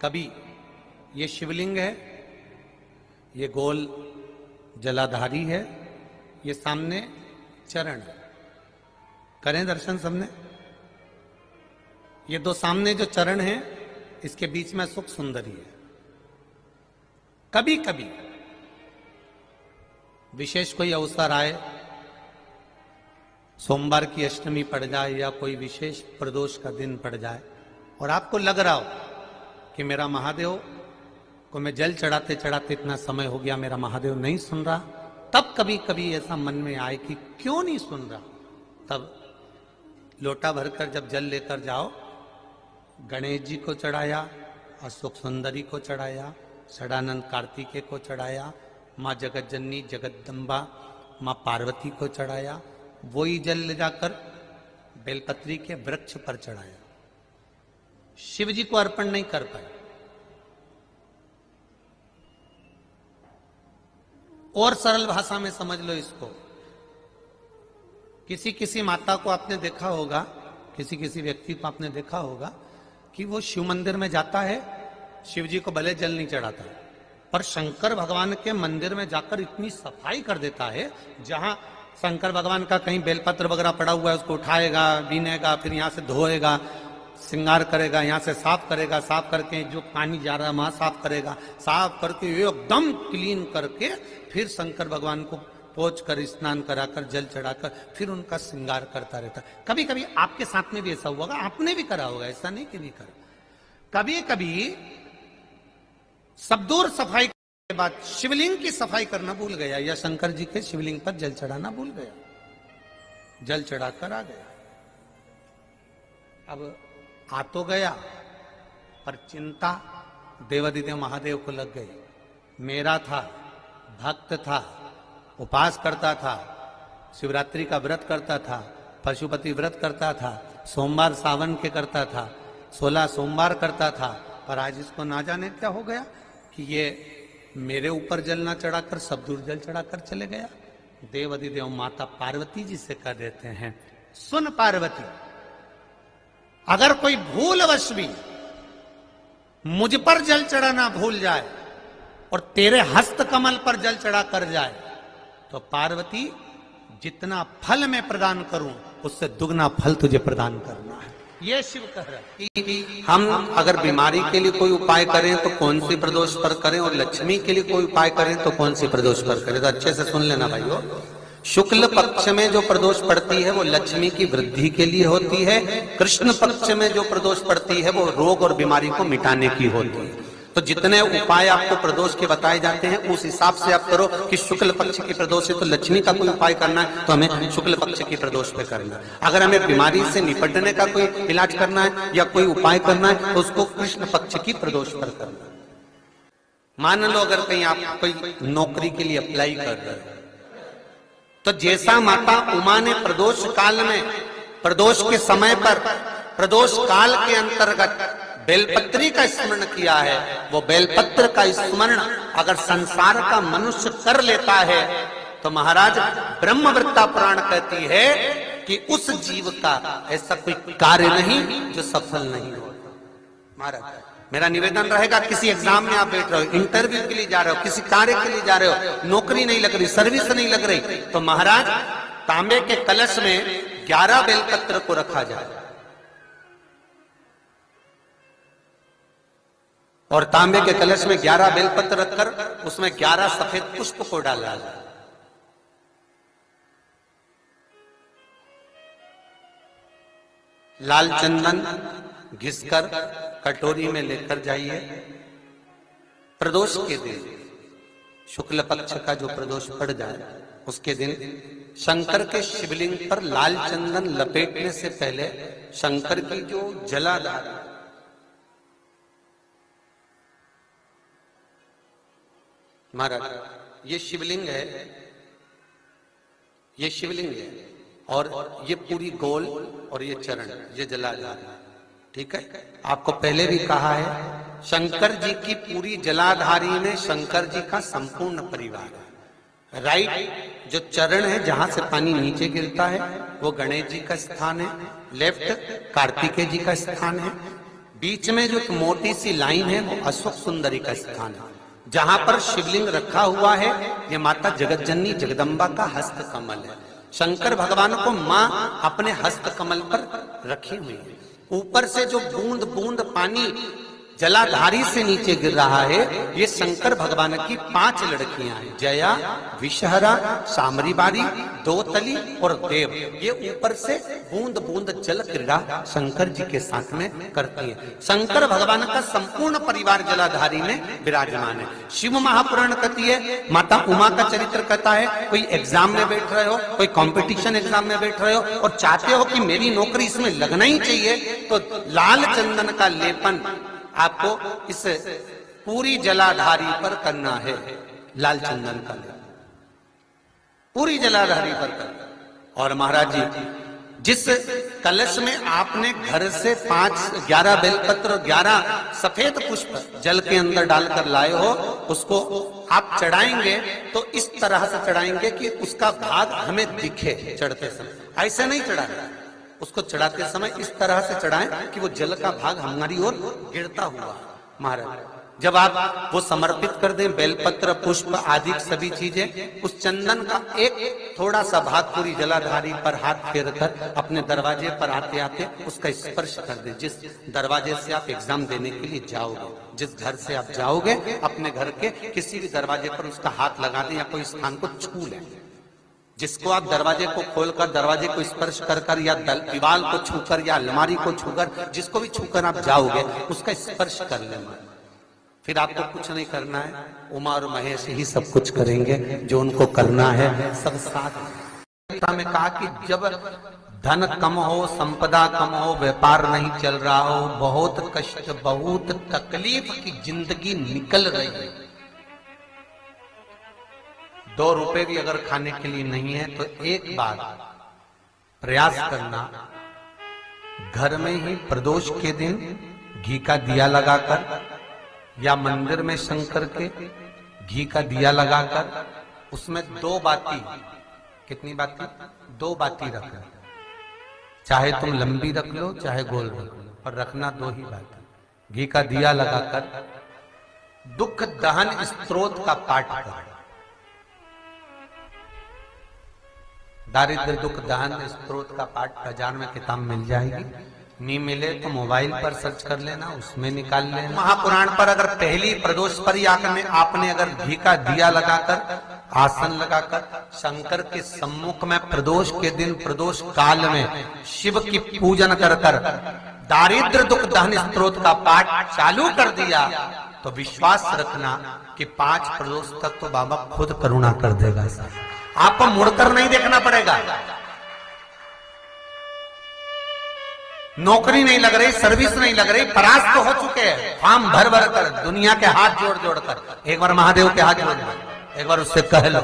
कभी ये शिवलिंग है, ये गोल जलाधारी है, ये सामने चरण है। करें दर्शन सबने। ये दो सामने जो चरण है, इसके बीच में सुख सुंदरी है। कभी कभी विशेष कोई अवसर आए, सोमवार की अष्टमी पड़ जाए या कोई विशेष प्रदोष का दिन पड़ जाए और आपको लग रहा हो कि मेरा महादेव को मैं जल चढ़ाते चढ़ाते इतना समय हो गया, मेरा महादेव नहीं सुन रहा, तब कभी कभी ऐसा मन में आए कि क्यों नहीं सुन रहा, तब लोटा भरकर जब जल लेकर जाओ, गणेश जी को चढ़ाया, अशोक सुंदरी को चढ़ाया, षडानंद कार्तिकेय को चढ़ाया, माँ जगत जननी जगदम्बा माँ पार्वती को चढ़ाया, वही जल ले जाकर बेलपत्री के वृक्ष पर चढ़ाया। शिव जी को अर्पण नहीं कर पाए। और सरल भाषा में समझ लो इसको, किसी किसी माता को आपने देखा होगा, किसी किसी व्यक्ति को आपने देखा होगा कि वो शिव मंदिर में जाता है, शिव जी को भले जल नहीं चढ़ाता, पर शंकर भगवान के मंदिर में जाकर इतनी सफाई कर देता है, जहां शंकर भगवान का कहीं बेलपत्र वगैरह पड़ा हुआ है उसको उठाएगा, बीनेगा, फिर यहां से धोएगा, श्रृंगार करेगा, यहां से साफ करेगा, साफ करके जो पानी जा रहा है वहां साफ करेगा, साफ करके एकदम क्लीन करके फिर शंकर भगवान को पोंछ कर स्नान कराकर जल चढ़ाकर फिर उनका श्रृंगार करता रहता है। कभी कभी आपके साथ में भी ऐसा हुआ होगा, आपने भी करा होगा, ऐसा नहीं कि नहीं करा। कभी कभी सब दूर सफाई के बाद शिवलिंग की सफाई करना भूल गया या शंकर जी के शिवलिंग पर जल चढ़ाना भूल गया, जल चढ़ाकर आ गया। अब आ तो गया, पर चिंता देवादिदेव महादेव को लग गई। मेरा था, भक्त था, उपास करता था, शिवरात्रि का व्रत करता था, पशुपति व्रत करता था, सोमवार सावन के करता था, 16 सोमवार करता था, पर आज इसको ना जाने क्या हो गया कि ये मेरे ऊपर जल ना चढ़ाकर सब दूर जल चढ़ाकर चले गया। देवादिदेव माता पार्वती जी से कह देते हैं, सुन पार्वती, अगर कोई भूलवश भी मुझ पर जल चढ़ाना भूल जाए और तेरे हस्त कमल पर जल चढ़ा कर जाए, तो पार्वती जितना फल मैं प्रदान करूं उससे दुगना फल तुझे प्रदान करना है। ये शिव कह रहा है। हम अगर बीमारी के लिए कोई उपाय करें तो कौन सी प्रदोष पर करें, और लक्ष्मी के लिए कोई उपाय करें तो कौन सी प्रदोष पर करें, तो अच्छे से सुन लेना भाइयों। शुक्ल पक्ष में जो प्रदोष पड़ती है वो लक्ष्मी की वृद्धि के लिए होती है, कृष्ण पक्ष में जो प्रदोष पड़ती है वो रोग और बीमारी को मिटाने की होती है। तो जितने उपाय आपको प्रदोष के बताए जाते हैं उस हिसाब से आप करो कि शुक्ल पक्ष की प्रदोष है तो लक्ष्मी का कोई उपाय करना है तो हमें शुक्ल पक्ष की प्रदोष पे करना है। अगर हमें बीमारी से निपटने का कोई इलाज करना है या कोई उपाय करना है तो उसको कृष्ण पक्ष की प्रदोष पर करना है। मान लो अगर कहीं आप कोई नौकरी के लिए अप्लाई कर रहे हो, तो जैसा माता उमा ने प्रदोष काल में, प्रदोष के समय पर, प्रदोष काल के अंतर्गत बेलपत्री का स्मरण किया है, वो बेलपत्र का स्मरण अगर संसार का मनुष्य कर लेता है तो महाराज ब्रह्मवृत्ता पुराण कहती है कि उस जीव का ऐसा कोई कार्य नहीं जो सफल नहीं होता। महाराज मेरा निवेदन रहेगा, किसी एग्जाम में आप बैठ रहे हो, इंटरव्यू के लिए जा रहे हो, किसी कार्य के लिए जा रहे हो, नौकरी नहीं लग रही, सर्विस नहीं लग रही, तो महाराज तांबे के कलश में 11 बेलपत्र को रखा जाए और तांबे के कलश में 11 बेलपत्र रखकर उसमें 11 सफेद पुष्प को डाला जाए। लाल चंदन घिसकर कटोरी में लेकर जाइए। प्रदोष के दिन, शुक्ल पक्ष का जो प्रदोष पड़ जाए उसके दिन शंकर के शिवलिंग पर लाल चंदन लपेटने से पहले शंकर की जो जलाधार, महाराज ये शिवलिंग है, ये शिवलिंग है और ये पूरी गोल और ये चरण, ये जलाधार, ठीक है। आपको पहले भी कहा है शंकर जी की पूरी जलाधारी में शंकर जी का संपूर्ण परिवार है। राइट जो चरण है जहां से पानी नीचे गिरता है वो गणेश जी का स्थान है, लेफ्ट कार्तिकेय जी का स्थान है, बीच में जो एक मोटी सी लाइन है वो अशोक सुंदरी का स्थान है, जहां पर शिवलिंग रखा हुआ है। ये माता जगत जननी जगदम्बा का हस्त कमल है। शंकर भगवान को मां अपने हस्त कमल पर रखी हुई है। ऊपर से जो बूंद बूंद पानी जलाधारी से नीचे गिर रहा है, ये शंकर भगवान की 5 लड़कियां हैं, जया, विषहरा, सामरीबारी, दोतली और देव। ये ऊपर से बूंद बूंद जल क्रीड़ा शंकर जी के साथ में करती है। शंकर भगवान का संपूर्ण परिवार जलाधारी में विराजमान है। शिव महापुराण कहती है, माता उमा का चरित्र कहता है, कोई एग्जाम में बैठ रहे हो, कोई कंपटीशन एग्जाम में बैठ रहे हो और चाहते हो कि मेरी नौकरी इसमें लगना ही चाहिए, तो लाल चंदन का लेपन आपको इस पूरी जलाधारी पर करना है। लाल चंदन का लेपन पूरी जलाधारी पर करना। और महाराज जी, जिस कलश में आपने घर से 11 बेलपत्र और 11 सफेद पुष्प जल के अंदर डालकर लाए हो, उसको आप चढ़ाएंगे तो इस तरह से चढ़ाएंगे कि उसका भाग हमें दिखे चढ़ते समय। ऐसे नहीं चढ़ाएंगे, उसको चढ़ाते समय इस तरह से चढ़ाएं कि वो जल का भाग हमारी ओर गिरता हुआ। महाराज, जब आप वो समर्पित कर दें, बेलपत्र, पुष्प आदि सभी चीजें, उस चंदन का एक थोड़ा सा भाग पूरी जलाधारी पर हाथ फेर कर अपने दरवाजे पर आते आते उसका स्पर्श कर दें। जिस दरवाजे से आप एग्जाम देने के लिए जाओगे, जिस घर से आप जाओगे, अपने घर के किसी भी दरवाजे पर उसका हाथ लगा दें या कोई स्थान को छू लें। जिसको आप दरवाजे को खोलकर, दरवाजे को स्पर्श कर कर या दीवार को छूकर या अलमारी को छूकर, जिसको भी छूकर आप जाओगे, उसका स्पर्श कर लेना। फिर आपको कुछ नहीं करना है, उमा और महेश ही सब कुछ करेंगे जो उनको करना है, सब साथ में। कहा कि जब धन कम हो, संपदा कम हो, व्यापार नहीं चल रहा हो, बहुत कष्ट, बहुत तकलीफ की जिंदगी निकल रही है, 2 रुपए भी अगर खाने के लिए नहीं है, तो एक बार प्रयास करना, घर में ही प्रदोष के दिन घी का दिया लगाकर या मंदिर में शंकर के घी का दिया लगाकर उसमें 2 बाती, कितनी बाती? 2 बाती रखना। चाहे तुम लंबी रख लो, चाहे गोल रख लो, पर रखना 2 ही बाती। घी का दिया लगाकर दुख दहन स्तोत्र का पाठ करो। दारिद्र दुख दहन स्तोत्र का पाठ बाजार में किताब मिल जाएगी, नहीं मिले तो मोबाइल पर सर्च कर लेना, उसमें निकाल लेना। महापुराण पर अगर पहली प्रदोष पर ही आपने अगर घी का दिया लगाकर, आसन लगाकर शंकर के सम्मुख में प्रदोष के दिन, प्रदोष काल में शिव की पूजन कर कर दारिद्र दुख दहन स्तोत्र का पाठ चालू कर दिया, तो विश्वास रखना कि 5 प्रदोष तक तो बाबा खुद करुणा कर देगा। आपको मुड़कर नहीं देखना पड़ेगा। नौकरी नहीं लग रही, सर्विस नहीं लग रही, परास्त तो हो चुके हैं, फॉर्म भर भर कर, दुनिया के हाथ जोड़ जोड़ कर। एक बार महादेव के हाथ जोड़ लो, एक बार उससे कह लो,